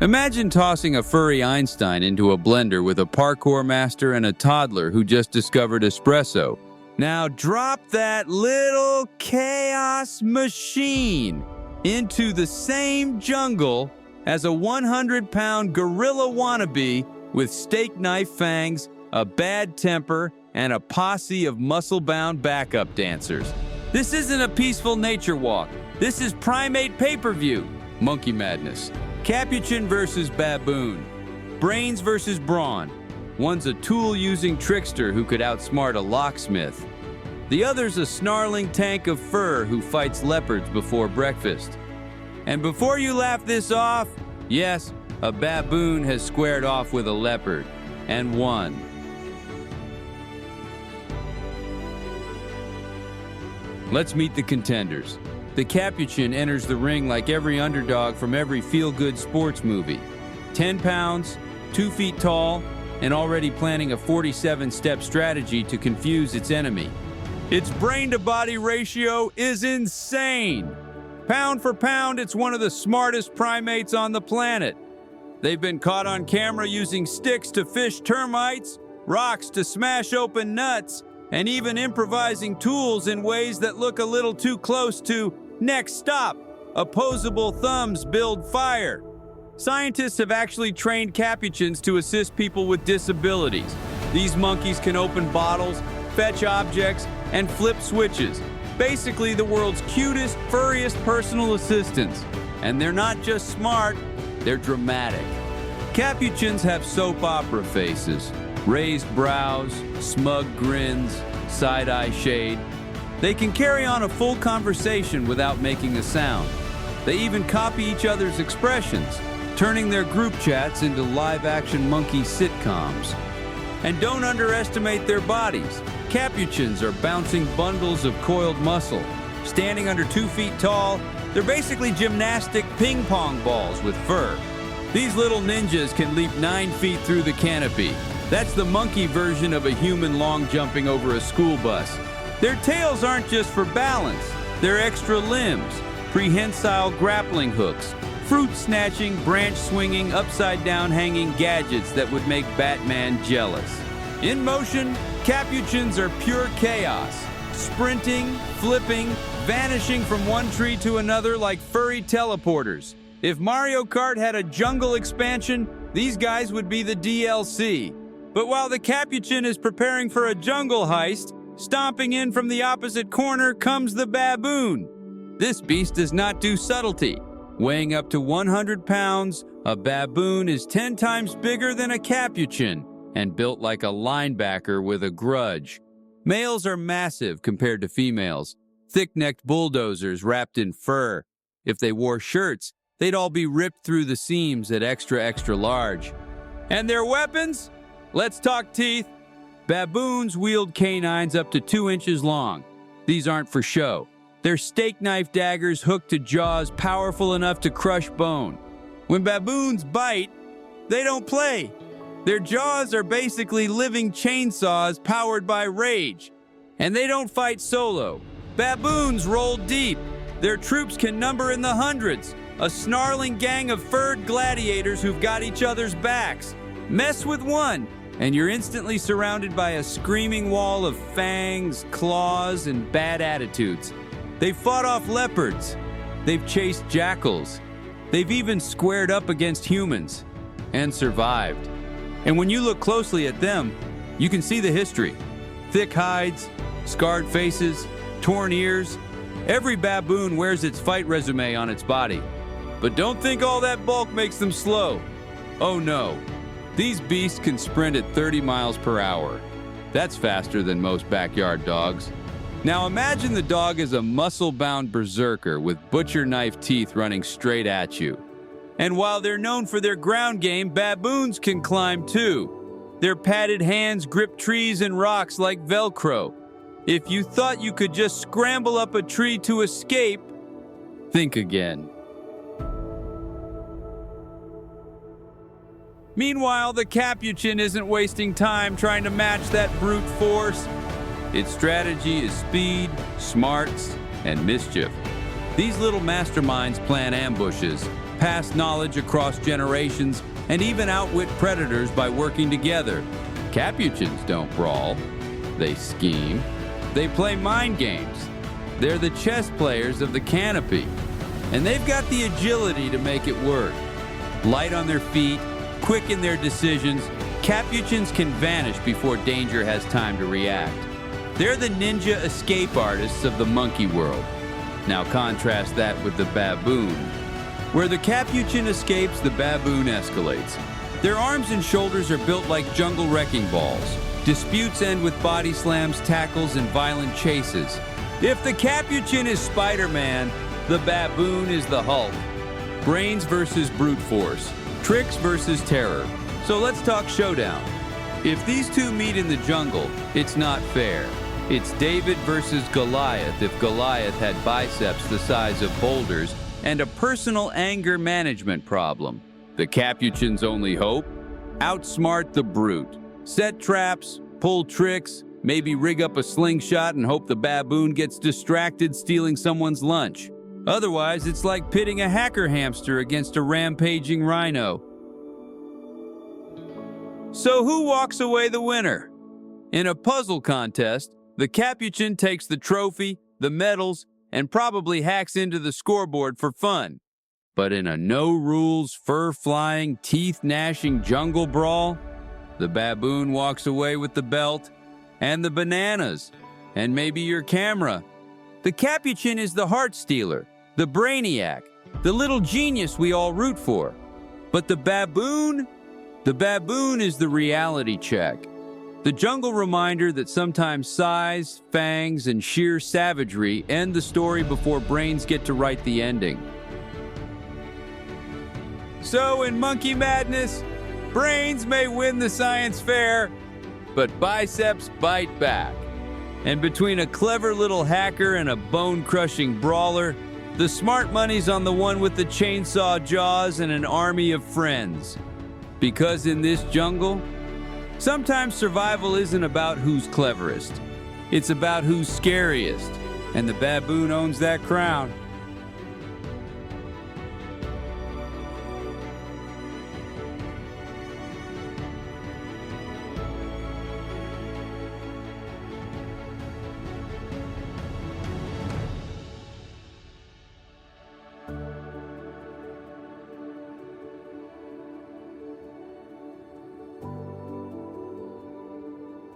Imagine tossing a furry Einstein into a blender with a parkour master and a toddler who just discovered espresso. Now drop that little chaos machine into the same jungle as a 100-pound gorilla wannabe with steak knife fangs, a bad temper, and a posse of muscle-bound backup dancers. This isn't a peaceful nature walk. This is primate pay-per-view. Monkey madness. Capuchin versus baboon. Brains versus brawn. One's a tool-using trickster who could outsmart a locksmith. The other's a snarling tank of fur who fights leopards before breakfast. And before you laugh this off, yes, a baboon has squared off with a leopard and won. Let's meet the contenders. The capuchin enters the ring like every underdog from every feel-good sports movie. 10 pounds, 2 feet tall, and already planning a 47-step strategy to confuse its enemy. Its brain-to-body ratio is insane. Pound for pound, it's one of the smartest primates on the planet. They've been caught on camera using sticks to fish termites, rocks to smash open nuts, and even improvising tools in ways that look a little too close to next stop. Opposable thumbs build fire. Scientists have actually trained capuchins to assist people with disabilities. These monkeys can open bottles, fetch objects, and flip switches. Basically the world's cutest, furriest personal assistants. And they're not just smart, they're dramatic. Capuchins have soap opera faces, raised brows, smug grins, side-eye shade. They can carry on a full conversation without making a sound. They even copy each other's expressions, turning their group chats into live-action monkey sitcoms. And don't underestimate their bodies. Capuchins are bouncing bundles of coiled muscle. Standing under 2 feet tall, they're basically gymnastic ping pong balls with fur. These little ninjas can leap 9 feet through the canopy. That's the monkey version of a human long jumping over a school bus. Their tails aren't just for balance. They're extra limbs, prehensile grappling hooks, fruit-snatching, branch-swinging, upside-down hanging gadgets that would make Batman jealous. In motion, capuchins are pure chaos, sprinting, flipping, vanishing from one tree to another like furry teleporters. If Mario Kart had a jungle expansion, these guys would be the DLC. But while the capuchin is preparing for a jungle heist, stomping in from the opposite corner comes the baboon. This beast does not do subtlety. Weighing up to 100 pounds, a baboon is 10 times bigger than a capuchin and built like a linebacker with a grudge. Males are massive compared to females, thick-necked bulldozers wrapped in fur. If they wore shirts, they'd all be ripped through the seams at extra large. And their weapons? Let's talk teeth. Baboons wield canines up to 2 inches long. These aren't for show. They're steak knife daggers hooked to jaws powerful enough to crush bone. When baboons bite, they don't play. Their jaws are basically living chainsaws powered by rage. And they don't fight solo. Baboons roll deep. Their troops can number in the hundreds. A snarling gang of furred gladiators who've got each other's backs. Mess with one, and you're instantly surrounded by a screaming wall of fangs, claws, and bad attitudes. They've fought off leopards. They've chased jackals. They've even squared up against humans and survived. And when you look closely at them, you can see the history. Thick hides, scarred faces, torn ears. Every baboon wears its fight resume on its body. But don't think all that bulk makes them slow. Oh no. These beasts can sprint at 30 miles per hour. That's faster than most backyard dogs. Now imagine the dog is a muscle-bound berserker with butcher knife teeth running straight at you. And while they're known for their ground game, baboons can climb too. Their padded hands grip trees and rocks like Velcro. If you thought you could just scramble up a tree to escape, think again. Meanwhile, the capuchin isn't wasting time trying to match that brute force. Its strategy is speed, smarts, and mischief. These little masterminds plan ambushes, pass knowledge across generations, and even outwit predators by working together. Capuchins don't brawl. They scheme. They play mind games. They're the chess players of the canopy. And they've got the agility to make it work. Light on their feet, quick in their decisions, capuchins can vanish before danger has time to react. They're the ninja escape artists of the monkey world. Now contrast that with the baboon. Where the capuchin escapes, the baboon escalates. Their arms and shoulders are built like jungle wrecking balls. Disputes end with body slams, tackles, and violent chases. If the capuchin is Spider-Man, the baboon is the Hulk. Brains versus brute force. Tricks versus terror. So let's talk showdown. If these two meet in the jungle, it's not fair. It's David versus Goliath if Goliath had biceps the size of boulders and a personal anger management problem. The capuchin's only hope? Outsmart the brute. Set traps, pull tricks, maybe rig up a slingshot and hope the baboon gets distracted stealing someone's lunch. Otherwise, it's like pitting a hacker hamster against a rampaging rhino. So who walks away the winner? In a puzzle contest, the capuchin takes the trophy, the medals, and probably hacks into the scoreboard for fun. But in a no-rules, fur-flying, teeth-gnashing jungle brawl, the baboon walks away with the belt and the bananas, and maybe your camera. The capuchin is the heart stealer, the brainiac, the little genius we all root for. But the baboon is the reality check. The jungle reminder that sometimes size, fangs, and sheer savagery end the story before brains get to write the ending. So in monkey madness, brains may win the science fair, but biceps bite back. And between a clever little hacker and a bone-crushing brawler, the smart money's on the one with the chainsaw jaws and an army of friends. Because in this jungle, sometimes survival isn't about who's cleverest. It's about who's scariest. And the baboon owns that crown.